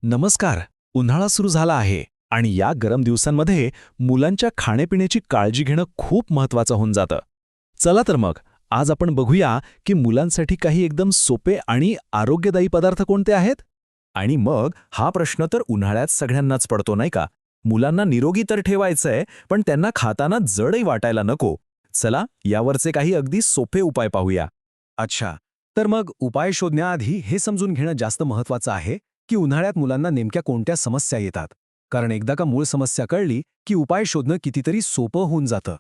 नमस्कार. उन्हाळा सुरू झाला आहे आणि या गरम दिवसांमध्ये मुलांच्या खाण्यापिण्याची काळजी घेणं खूप महत्त्वाचं होऊन जातं. चला तर मग आज आपण बघूया की मुलांसाठी काही एकदम सोपे आणि आरोग्यदायी पदार्थ कोणते आहेत. आणि मग हा प्रश्न तर उन्हाळ्यात सगळ्यांनाच पडतो नाही का. मुलांना निरोगी तर ठेवायचंय, पण त्यांना खाताना जडही वाटायला नको. चला यावरचे काही अगदी सोपे उपाय पाहूया. अच्छा, तर मग उपाय शोधण्याआधी हे समजून घेणं जास्त महत्त्वाचं आहे की उन्हाळ्यात मुलांना नेमक्या कोणत्या समस्या येतात. कारण एकदा का मूळ समस्या कळली की उपाय शोधणं कितीतरी सोपं होऊन जातं.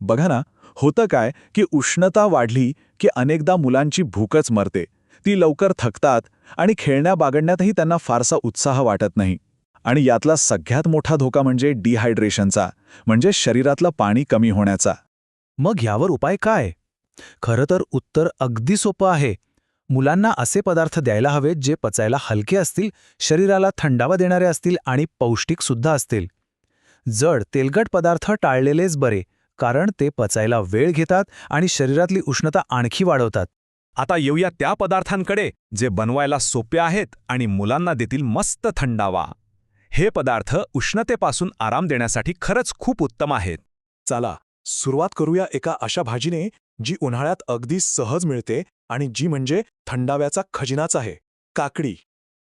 बघा ना, होतं काय की उष्णता वाढली की अनेकदा मुलांची भूकच मरते. ती लवकर थकतात आणि खेळण्या बागडण्यातही त्यांना फारसा उत्साह वाटत नाही. आणि यातला सगळ्यात मोठा धोका म्हणजे डिहायड्रेशनचा, म्हणजे शरीरातलं पाणी कमी होण्याचा. मग यावर उपाय काय? खरं तर उत्तर अगदी सोपं आहे. मुलांना असे पदार्थ द्यायला हवेत जे पचायला हलके असतील, शरीराला थंडावा देणारे असतील आणि पौष्टिक सुद्धा असतील. जड तेलकट पदार्थ टाळलेलेच बरे, कारण ते पचायला वेळ घेतात आणि शरीरातली उष्णता आणखी वाढवतात. आता येऊया त्या पदार्थांकडे जे बनवायला सोपे आहेत आणि मुलांना देतील मस्त थंडावा. हे पदार्थ उष्णतेपासून आराम देण्यासाठी खरंच खूप उत्तम आहेत. चला सुरुवात करूया एका अशा भाजीने जी उन्हाळ्यात अगदी सहज मिळते आणि जी म्हणजे थंडाव्याचा खजिनाच आहे, काकडी.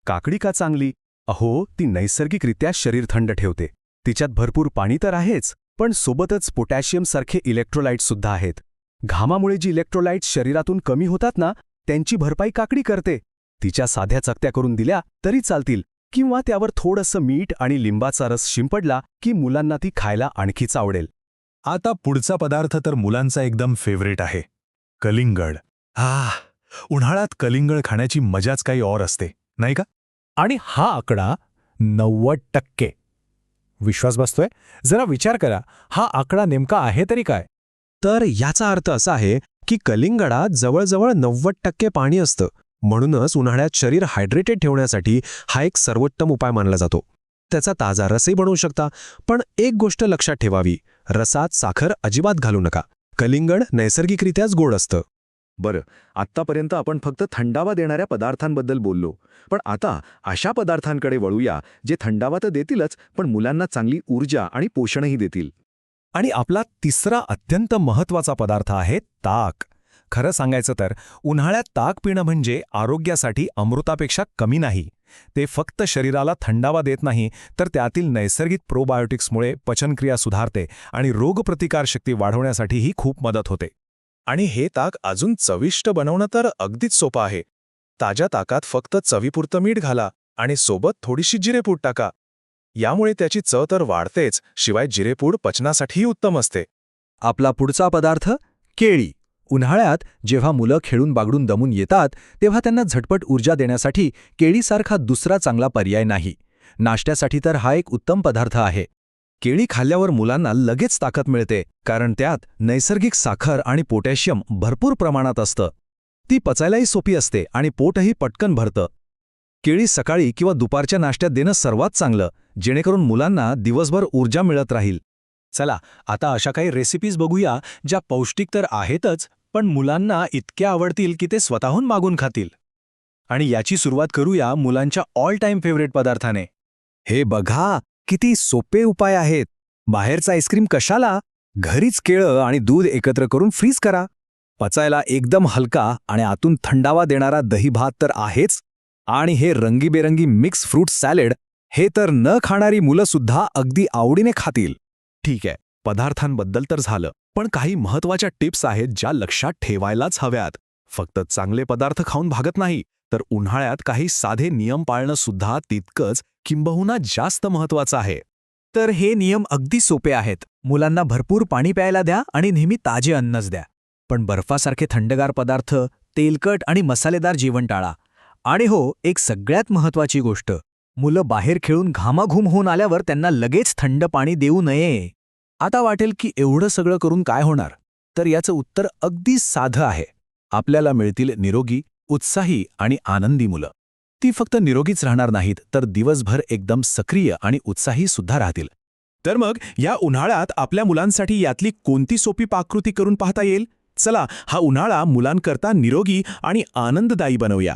काकडी का चांगली? अहो, ती नैसर्गिकरित्या शरीर थंड ठेवते. तिच्यात भरपूर पाणी तर आहेच, पण सोबतच पोटॅशियमसारखे इलेक्ट्रोलाइट्स सुद्धा आहेत. घामामुळे जी इलेक्ट्रोलाइट्स शरीरातून कमी होतात ना, त्यांची भरपाई काकडी करते. तिच्या साध्या चकत्या करून दिल्या तरी चालतील, किंवा त्यावर थोडंसं मीठ आणि लिंबाचा रस शिंपडला की मुलांना ती खायला आणखीच आवडेल. आता पुढचा पदार्थ तर मुलांचा एकदम फेवरेट आहे, कलिंगड. उन्हाळ्यात कलिंगड खाण्याची मजाच काही और असते, नाही का? आणि हा आकडा 90%. विश्वास बसतोय? जरा विचार करा, हा आकडा नेमका आहे तरी काय? तर याचा अर्थ असा आहे की कलिंगडात जवळजवळ 90% पाणी असतं. म्हणूनच उन्हाळ्यात शरीर हायड्रेटेड ठेवण्यासाठी हा एक सर्वोत्तम उपाय मानला जातो. त्याचा ताजा रसही बनवू शकता, पण एक गोष्ट लक्षात ठेवावी, रसात साखर अजिबात घालू नका. कलिंगड नैसर्गिकरित्याच गोड असतं. बरं, आत्तापर्यंत आपण फक्त थंडावा देणाऱ्या पदार्थांबद्दल बोललो, पण आता अशा पदार्थांकडे वळूया जे थंडावा तर देतीलच, पण मुलांना चांगली ऊर्जा आणि पोषणही देतील. आणि आपला तिसरा अत्यंत महत्त्वाचा पदार्थ आहे ताक. खरं सांगायचं तर उन्हाळ्यात ताक पिणं म्हणजे आरोग्यासाठी अमृतापेक्षा कमी नाही. ते फक्त शरीराला थंडावा देत नाही, तर त्यातील नैसर्गिक प्रोबायोटिक्समुळे पचनक्रिया सुधारते आणि रोगप्रतिकारशक्ती वाढवण्यासाठीही खूप मदत होते. आणि हे ताक अजून चविष्ट बनवणं तर अगदीच सोपं आहे. ताज्या ताकात फक्त चवीपुरतं मीठ घाला आणि सोबत थोडीशी जिरेपूड टाका. यामुळे त्याची चव तर वाढतेच, शिवाय जिरेपूड पचनासाठीही उत्तम असते. आपला पुढचा पदार्थ केळी. उन्हाळ्यात जेव्हा मुलं खेळून बागडून दमून येतात, तेव्हा त्यांना झटपट ऊर्जा देण्यासाठी केळीसारखा दुसरा चांगला पर्याय नाही. नाश्त्यासाठी तर हा एक उत्तम पदार्थ आहे. केळी खाल्ल्यावर मुलांना लगेच ताकद मिळते, कारण त्यात नैसर्गिक साखर आणि पोटॅशियम भरपूर प्रमाणात असतं. ती पचायलाही सोपी असते आणि पोटही पटकन भरतं. केळी सकाळी किंवा दुपारच्या नाश्त्यात देणं सर्वात चांगलं, जेणेकरून मुलांना दिवसभर ऊर्जा मिळत राहील. चला आता अशा काही रेसिपीज बघूया ज्या पौष्टिक तर आहेतच, पण मुलांना इतक्या आवडतील की ते स्वतःहून मागून खातील. आणि याची सुरुवात करूया मुलांच्या ऑल टाईम फेवरेट पदार्थाने. हे बघा, किती सोपे उपाय आहेत. बाहेरचा आईस्क्रीम कशाला? घरीच केळं आणि दूध एकत्र करून फ्रीज करा. पचायला एकदम हलका आणि आतून थंडावा देणारा दही भात तर आहेच. आणि हे रंगीबेरंगी मिक्स फ्रूट सॅलड, हे तर न खाणारी मुलंसुद्धा अगदी आवडीने खातील. ठीक आहे, पदार्थांबद्दल तर झालं, पण काही महत्त्वाच्या टिप्स आहेत ज्या लक्षात ठेवायलाच हव्यात. फक्त चांगले पदार्थ खाऊन भागत नाही, तर उन्हाळ्यात काही साधे नियम पाळणं सुद्धा तितकंच किंबहुना जास्त महत्त्वाचं आहे. तर हे नियम अगदी सोपे आहेत. मुलांना भरपूर पाणी प्यायला द्या आणि नेहमी ताजे अन्नच द्या. पण बर्फासारखे थंडगार पदार्थ, तेलकट आणि मसालेदार जेवण टाळा. आणि हो, एक सगळ्यात महत्त्वाची गोष्ट, मुलं बाहेर खेळून घामाघूम होऊन आल्यावर त्यांना लगेच थंड पाणी देऊ नये. आता वाटेल की एवढं सगळं करून काय होणार? तर याचं उत्तर अगदी साधं आहे. आपल्याला मिळतील निरोगी, उत्साही आणि आनंदी मुलं. ती फक्त निरोगीच राहणार नाहीत, तर दिवसभर एकदम सक्रिय आणि उत्साही सुद्धा राहतील. तर मग या उन्हाळ्यात आपल्या मुलांसाठी यातली कोणती सोपी पाककृती करून पाहता येईल? चला हा उन्हाळा मुलांकरता निरोगी आणि आनंददायी बनवूया.